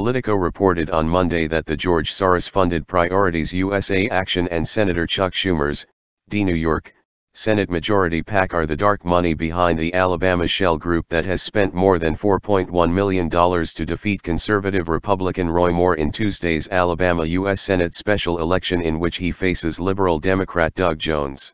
Politico reported on Monday that the George Soros-funded Priorities USA action and Senator Chuck Schumer's, New York, Senate Majority PAC are the dark money behind the Alabama shell group that has spent more than $4.1 million to defeat conservative Republican Roy Moore in Tuesday's Alabama U.S. Senate special election in which he faces liberal Democrat Doug Jones.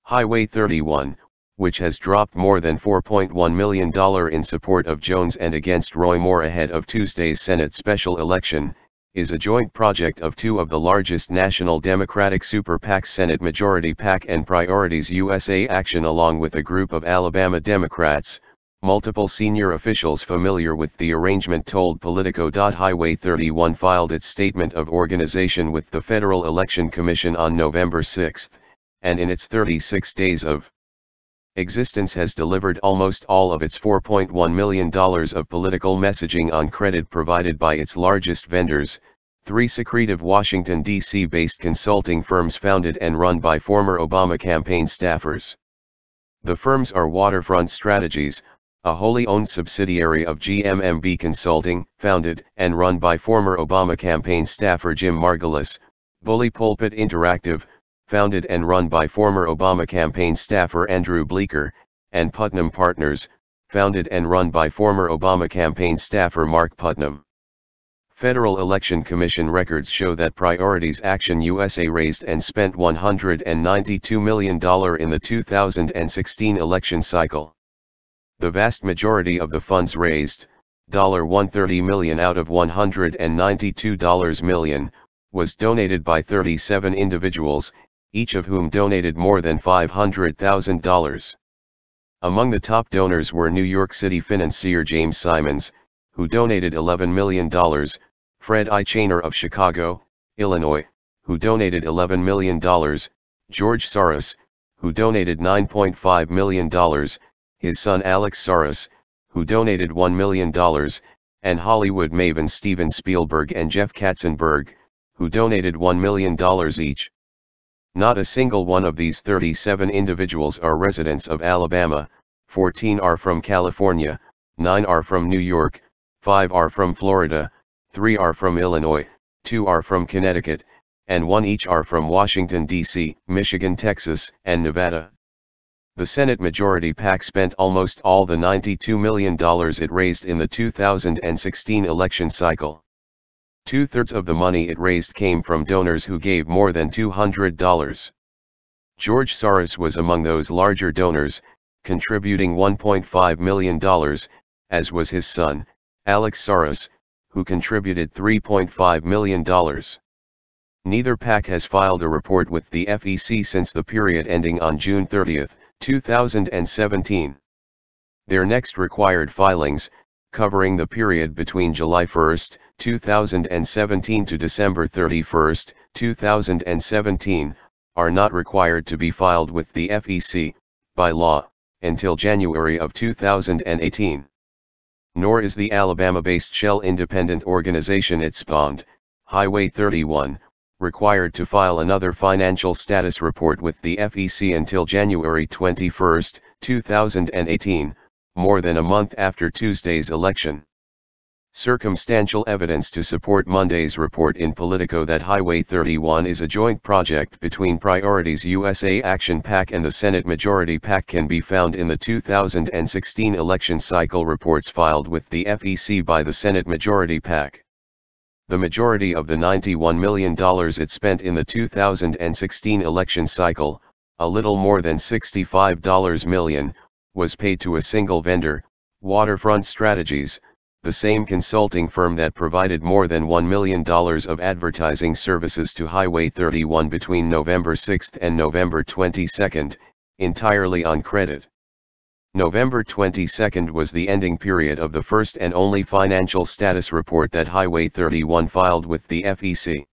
Highway 31, which has dropped more than $4.1 million in support of Jones and against Roy Moore ahead of Tuesday's Senate special election, is a joint project of two of the largest national Democratic super PACs, Senate Majority PAC and Priorities USA Action, along with a group of Alabama Democrats. Multiple senior officials familiar with the arrangement told Politico. Highway 31 filed its statement of organization with the Federal Election Commission on November 6, and in its 36 days of existence has delivered almost all of its $4.1 million of political messaging on credit provided by its largest vendors, three secretive Washington, D.C. based consulting firms founded and run by former Obama campaign staffers. The firms are Waterfront Strategies, a wholly owned subsidiary of GMMB Consulting, founded and run by former Obama campaign staffer Jim Margulis; Bully Pulpit Interactive, founded and run by former Obama campaign staffer Andrew Bleeker; and Putnam Partners, founded and run by former Obama campaign staffer Mark Putnam. Federal Election Commission records show that Priorities Action USA raised and spent $192 million in the 2016 election cycle. The vast majority of the funds raised, $130 million out of $192 million, was donated by 37 individuals, each of whom donated more than $500,000. Among the top donors were New York City financier James Simons, who donated $11 million, Fred I. Chainer of Chicago, Illinois, who donated $11 million, George Soros, who donated $9.5 million, his son Alex Soros, who donated $1 million, and Hollywood maven Steven Spielberg and Jeff Katzenberg, who donated $1 million each. Not a single one of these 37 individuals are residents of Alabama, 14 are from California, 9 are from New York, 5 are from Florida, 3 are from Illinois, 2 are from Connecticut, and 1 each are from Washington, D.C., Michigan, Texas, and Nevada. The Senate Majority PAC spent almost all the $92 million it raised in the 2016 election cycle. Two-thirds of the money it raised came from donors who gave more than $200. George Soros was among those larger donors, contributing $1.5 million, as was his son, Alex Soros, who contributed $3.5 million. Neither PAC has filed a report with the FEC since the period ending on June 30, 2017. Their next required filings, covering the period between July 1, 2017 to December 31, 2017, are not required to be filed with the FEC, by law, until January of 2018. Nor is the Alabama-based shell independent organization it spawned, Highway 31, required to file another financial status report with the FEC until January 21, 2018, more than a month after Tuesday's election. Circumstantial evidence to support Monday's report in Politico that Highway 31 is a joint project between Priorities USA Action PAC and the Senate Majority PAC can be found in the 2016 election cycle reports filed with the FEC by the Senate Majority PAC. The majority of the $91 million it spent in the 2016 election cycle, a little more than $65 million, was paid to a single vendor, Waterfront Strategies, the same consulting firm that provided more than $1 million of advertising services to Highway 31 between November 6 and November 22, entirely on credit. November 22 was the ending period of the first and only financial status report that Highway 31 filed with the FEC.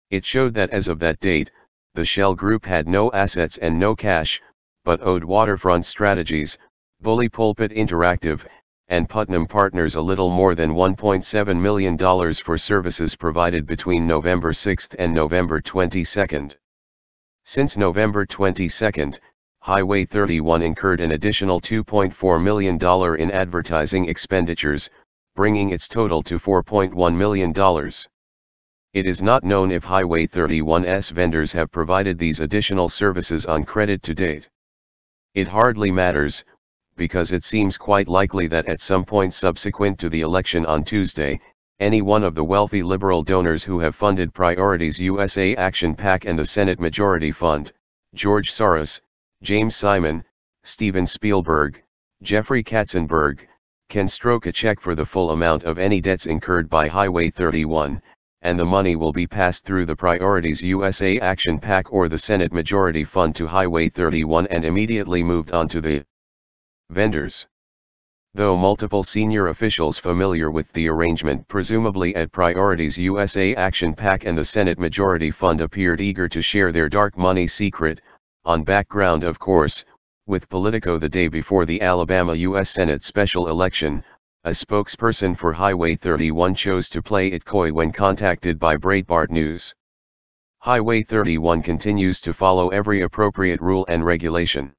It showed that as of that date, the shell group had no assets and no cash, but owed Waterfront Strategies, Bully Pulpit Interactive, and Putnam Partners a little more than $1.7 million for services provided between November 6 and November 22. Since November 22, Highway 31 incurred an additional $2.4 million in advertising expenditures, bringing its total to $4.1 million. It is not known if Highway 31's vendors have provided these additional services on credit to date. It hardly matters, because it seems quite likely that at some point subsequent to the election on Tuesday, any one of the wealthy liberal donors who have funded Priorities USA Action PAC and the Senate Majority Fund, George Soros, James Simon, Steven Spielberg, Jeffrey Katzenberg, can stroke a check for the full amount of any debts incurred by Highway 31, and the money will be passed through the Priorities USA Action PAC or the Senate Majority Fund to Highway 31 and immediately moved on to the vendors. Though multiple senior officials familiar with the arrangement presumably at Priorities USA Action PAC and the Senate Majority Fund appeared eager to share their dark money secret, on background of course, with Politico the day before the Alabama U.S. Senate special election, a spokesperson for Highway 31 chose to play it coy when contacted by Breitbart News. Highway 31 continues to follow every appropriate rule and regulation.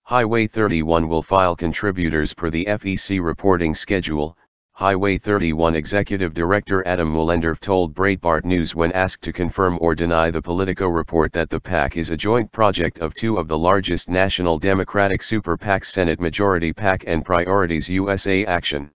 Highway 31 will file contributors per the FEC reporting schedule, Highway 31 Executive Director Adam Mullender told Breitbart News when asked to confirm or deny the Politico report that the PAC is a joint project of two of the largest national Democratic super PACs, Senate Majority PAC and Priorities USA Action.